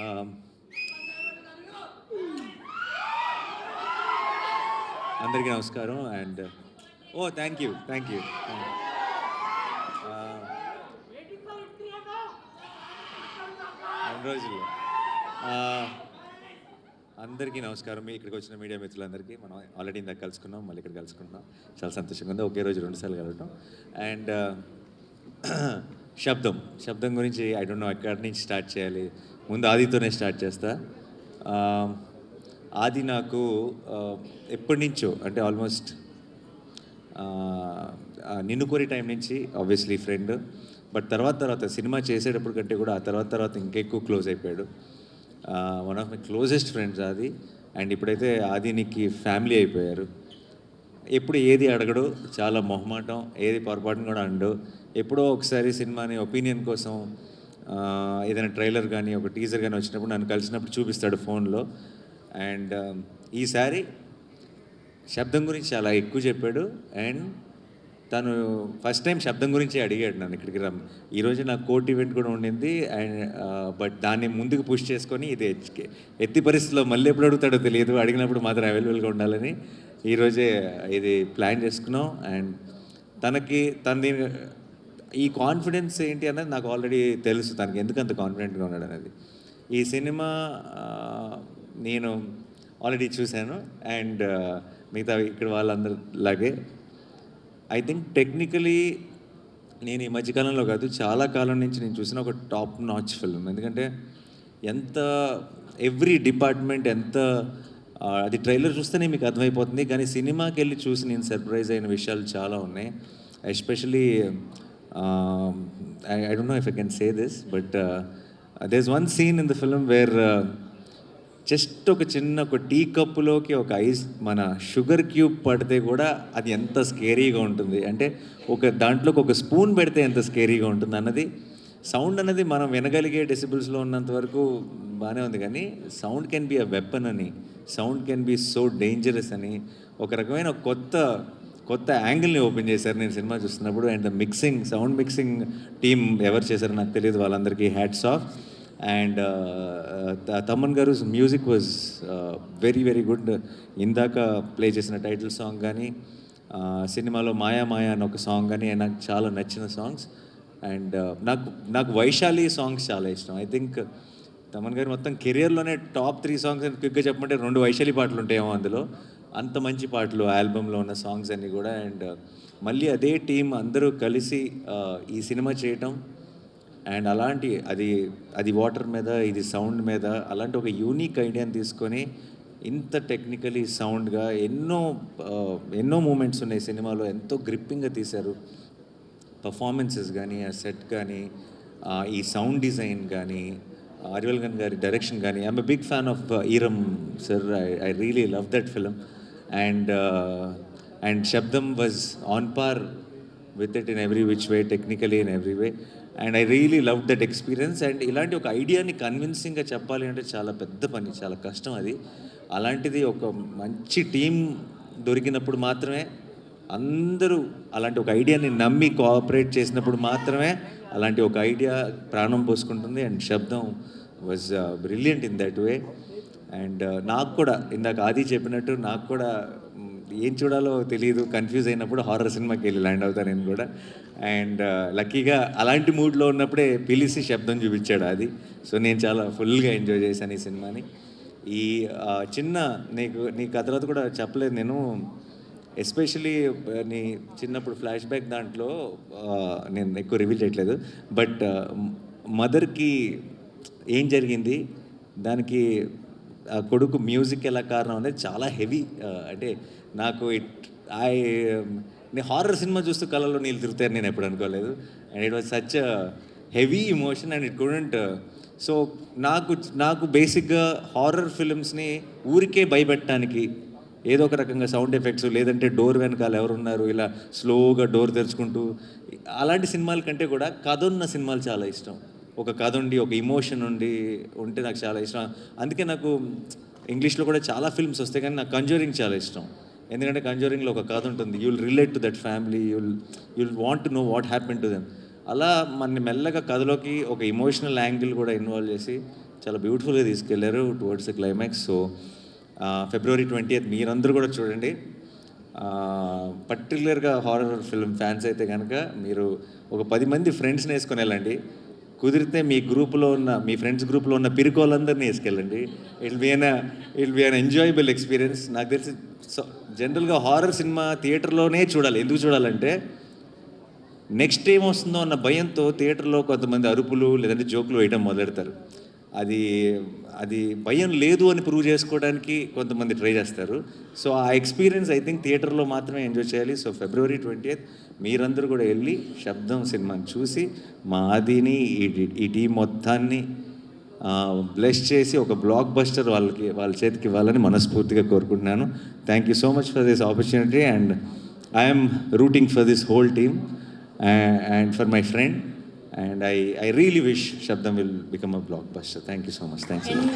ఆహ్, అందరికీ నమస్కారం అండ్ ఓహ్! Thank you. ఆహ్, 2 రోజుల్లో. ఆహ్, అందరికీ నమస్కారం. ఇక్కడికి వచ్చిన మీడియా మిత్రులందరికీ మనం ఆల్రెడీ ఇందాక కలుసుకున్నాం. మళ్ళీ ఇక్కడ కలుసుకుంటున్నాం. చాలా సంతోషంగా ఉంది. ఒకే రోజు 2 సార్లు కలవటం. అండ్ శబ్దం గురించి ఐ డోంట్ నో ఎక్కడి నుంచి స్టార్ట్ చేయాలి. ముందు ఆదితోనే స్టార్ట్ చేస్తా. ఆహ్, ఆది నాకు ఎప్పటినుంచో అంటే ఆల్మోస్ట్ 'నిన్ను కోరి' టైం నుంచి ఆబ్వియస్లీ ఫ్రెండ్. బట్ తర్వాత సినిమా చేసేటప్పుడు కంటే కూడా ఆ తర్వాత ఇంకెక్కువ క్లోజ్ అయిపోయాడు. One of my closest friends ఆది. అండ్ ఇప్పుడైతే ఆదినికి ఫ్యామిలీ అయిపోయారు. ఎప్పుడు ఏది అడగడు, చాలా మొహమాటం, ఏది పొరపాటున కూడా అనడు. ఎప్పుడో ఒకసారి సినిమాని ఒపీనియన్ కోసం ఏదైనా ట్రైలర్ కానీ, ఒక టీజర్ కానీ వచ్చినప్పుడు నన్ను కలిసినప్పుడు చూపిస్తాడు ఫోన్లో. అండ్ ఈసారి శబ్దం గురించి చాలా ఎక్కువ చెప్పాడు. అండ్ తను ఫస్ట్ టైం శబ్దం గురించి అడిగాడు నన్ను ఇక్కడికి ఈరోజు నాకు కోర్ట్ ఈవెంట్ కూడా ఉండింది. అండ్ బట్ దాన్ని ముందుకు పుష్ చేసుకొని ఇది ఎత్తి పరిస్థితిలో మళ్ళీ ఎప్పుడు అడుగుతాడో తెలియదు, అడిగినప్పుడు మాత్రం అవైలబుల్గా ఉండాలని ఈరోజే ఇది ప్లాన్ చేసుకున్నాం. అండ్ తనది ఈ కాన్ఫిడెన్స్ ఏంటి అన్నది నాకు ఆల్రెడీ తెలుసు, తనకి ఎందుకు అంత కాన్ఫిడెంట్గా ఉన్నాడు అనేది. ఈ సినిమా నేను ఆల్రెడీ చూశాను. అండ్ మిగతా ఇక్కడ వాళ్ళందరిలాగే ఐ థింక్ టెక్నికలీ నేను ఈ మధ్యకాలంలో కాదు, చాలా కాలం నుంచి నేను చూసిన ఒక టాప్ నాచ్ ఫిల్మ్. ఎందుకంటే ఎంత ఎవ్రీ డిపార్ట్మెంట్ ఎంత అది ట్రైలర్ చూస్తేనే మీకు అర్థమైపోతుంది. కానీ సినిమాకి వెళ్ళి చూసి నేను సర్ప్రైజ్ అయిన విషయాలు చాలా ఉన్నాయి. Especially I don't know if I can say this, but there is one scene in the film where just ఒక టీ కప్పులోకి ఒక మన షుగర్ క్యూబ్ పడితే కూడా అది ఎంత స్కేరీగా ఉంటుంది అంటే, దాంట్లోకి ఒక స్పూన్ పెడితే ఎంత స్కేరీగా ఉంటుంది అన్నది. సౌండ్ అనేది మనం వినగలిగే డెసిబుల్స్లో ఉన్నంత వరకు బాగానే ఉంది, కానీ sound can be a weapon అని, sound can be so dangerous అని ఒక రకమైన కొత్త యాంగిల్ని ఓపెన్ చేశారు నేను సినిమా చూస్తున్నప్పుడు. అండ్ సౌండ్ మిక్సింగ్ టీమ్ ఎవరు చేశారో నాకు తెలియదు, వాళ్ళందరికీ హ్యాట్స్ ఆఫ్. అండ్ తమన్ గారు music was very very good. ఇందాక ప్లే చేసిన టైటిల్ సాంగ్ కానీ, సినిమాలో మాయా మాయా అని ఒక సాంగ్ కానీ నాకు చాలా నచ్చిన సాంగ్స్. అండ్ నాకు వైశాలి సాంగ్స్ చాలా ఇష్టం. ఐ థింక్ తమన్ గారు మొత్తం కెరియర్లోనే టాప్ 3 సాంగ్స్ అని క్విక్గా చెప్పమంటే 2 వైశాలి పాటలు ఉంటాయేమో అందులో. అంత మంచి పాటలు ఆల్బంలో ఉన్న సాంగ్స్ అన్నీ కూడా. అండ్ మళ్ళీ అదే టీం అందరూ కలిసి ఈ సినిమా చేయటం, అండ్ అది వాటర్ మీద, ఇది సౌండ్ మీద, అలాంటి ఒక యూనిక్ ఐడియాని తీసుకొని ఇంత టెక్నికలీ సౌండ్గా ఎన్నో మూమెంట్స్ ఉన్నాయి సినిమాలో, ఎంతో గ్రిప్పింగ్గా తీశారు. పర్ఫార్మెన్సెస్ కానీ, ఆ సెట్ కానీ, ఈ సౌండ్ డిజైన్ కానీ, అరివల్గన్ గారి డైరెక్షన్ కానీ. I'm a big fan of Eeram sir. I really love that film. And Sabdham was on par with it in every which way, technically in every way. And I really love that experience. And ఇలాంటి ఒక ఐడియాని కన్విన్సింగ్గా చెప్పాలి అంటే చాలా పెద్ద పని, చాలా కష్టం అది. అలాంటిది ఒక మంచి టీం దొరికినప్పుడు మాత్రమే, అందరూ అలాంటి ఒక ఐడియాని నమ్మి కోఆపరేట్ చేసినప్పుడు మాత్రమే అలాంటి ఒక ఐడియా ప్రాణం పోసుకుంటుంది. And Sabdham was brilliant in that way. And నాకు కూడా ఇందాక ఆది చెప్పినట్టు నాకు కూడా ఏం చూడాలో తెలియదు, కన్ఫ్యూజ్ అయినప్పుడు హారర్ సినిమాకి వెళ్ళి ల్యాండ్ అవుతాను నేను కూడా. అండ్ లక్కీగా అలాంటి మూడ్లో ఉన్నప్పుడే పిలిచి శబ్దం చూపించాడు అది. సో నేను చాలా ఫుల్గా ఎంజాయ్ చేశాను ఈ సినిమాని. ఈ చిన్న నీకు ఆ తర్వాత కూడా చెప్పలేదు నేను, ఎస్పెషలీ నీ చిన్నప్పుడు ఫ్లాష్ బ్యాక్ దాంట్లో నేను ఎక్కువ రివీల్ చేయట్లేదు, బట్ మదర్కి ఏం జరిగింది, దానికి ఆ కొడుకు మ్యూజిక్ ఎలా కారణం అనేది చాలా హెవీ. అంటే నాకు నేను హారర్ సినిమా చూస్తూ కళ్ళలో నీళ్ళు తిరుగుతాయని నేను ఎప్పుడు అనుకోలేదు. And it was such heavy emotion and it couldn't. So నాకు బేసిక్గా హారర్ ఫిలిమ్స్ని ఊరికే భయపెట్టడానికి ఏదో ఒక రకంగా సౌండ్ ఎఫెక్ట్స్, లేదంటే డోర్ వెనకాల ఎవరున్నారు ఇలా స్లోగా డోర్ తెరుచుకుంటూ, అలాంటి సినిమాల కంటే కూడా కథ ఉన్న సినిమాలు చాలా ఇష్టం. ఒక కథ ఉండి, ఒక ఇమోషన్ ఉంటే నాకు చాలా ఇష్టం. అందుకే నాకు ఇంగ్లీష్లో కూడా చాలా ఫిల్మ్స్ వస్తాయి, కానీ నాకు కంజూరింగ్ చాలా ఇష్టం. ఎందుకంటే కంజూరింగ్లో ఒక కథ ఉంటుంది, you'll relate to that family, you'll want to know what happen to them. అలా మన మెల్లగా కథలోకి ఒక ఇమోషనల్ యాంగిల్ కూడా ఇన్వాల్వ్ చేసి చాలా బ్యూటిఫుల్గా తీసుకెళ్లారు towards the climax. So February 20th మీరందరూ కూడా చూడండి. పర్టికులర్గా హారర్ ఫిల్మ్ ఫ్యాన్స్ అయితే కనుక మీరు ఒక 10 మంది ఫ్రెండ్స్ని వేసుకొని వెళ్ళండి. కుదిరితే మీ గ్రూప్లో ఉన్న మీ ఫ్రెండ్స్ గ్రూప్లో ఉన్న పిరుకోళ్ళందరినీ వేసుకెళ్ళండి. It be an enjoyable experience. నాకు తెలిసి జనరల్గా హారర్ సినిమా థియేటర్లోనే చూడాలి. ఎందుకు చూడాలంటే నెక్స్ట్ ఏం వస్తుందో అన్న భయంతో థియేటర్లో కొంతమంది అరుపులు లేదంటే జోకులు వేయడం మొదలెడతారు. అది అది భయం లేదు అని ప్రూవ్ చేసుకోవడానికి కొంతమంది ట్రై చేస్తారు. సో ఆ ఎక్స్పీరియన్స్ ఐ థింక్ థియేటర్లో మాత్రమే ఎంజాయ్ చేయాలి. సో ఫిబ్రవరి 20th మీరందరూ కూడా వెళ్ళి శబ్దం సినిమాని చూసి మా ఆదిని ఈ టీం మొత్తాన్ని బ్లెస్ చేసి ఒక బ్లాక్ బస్టర్ వాళ్ళ చేతికి ఇవ్వాలని మనస్ఫూర్తిగా కోరుకుంటున్నాను. Thank you so much for this opportunity and I'm rooting for this whole team and for my friend, and I really wish Shabdam will become a blockbuster. Thank you so much. Thanks a lot.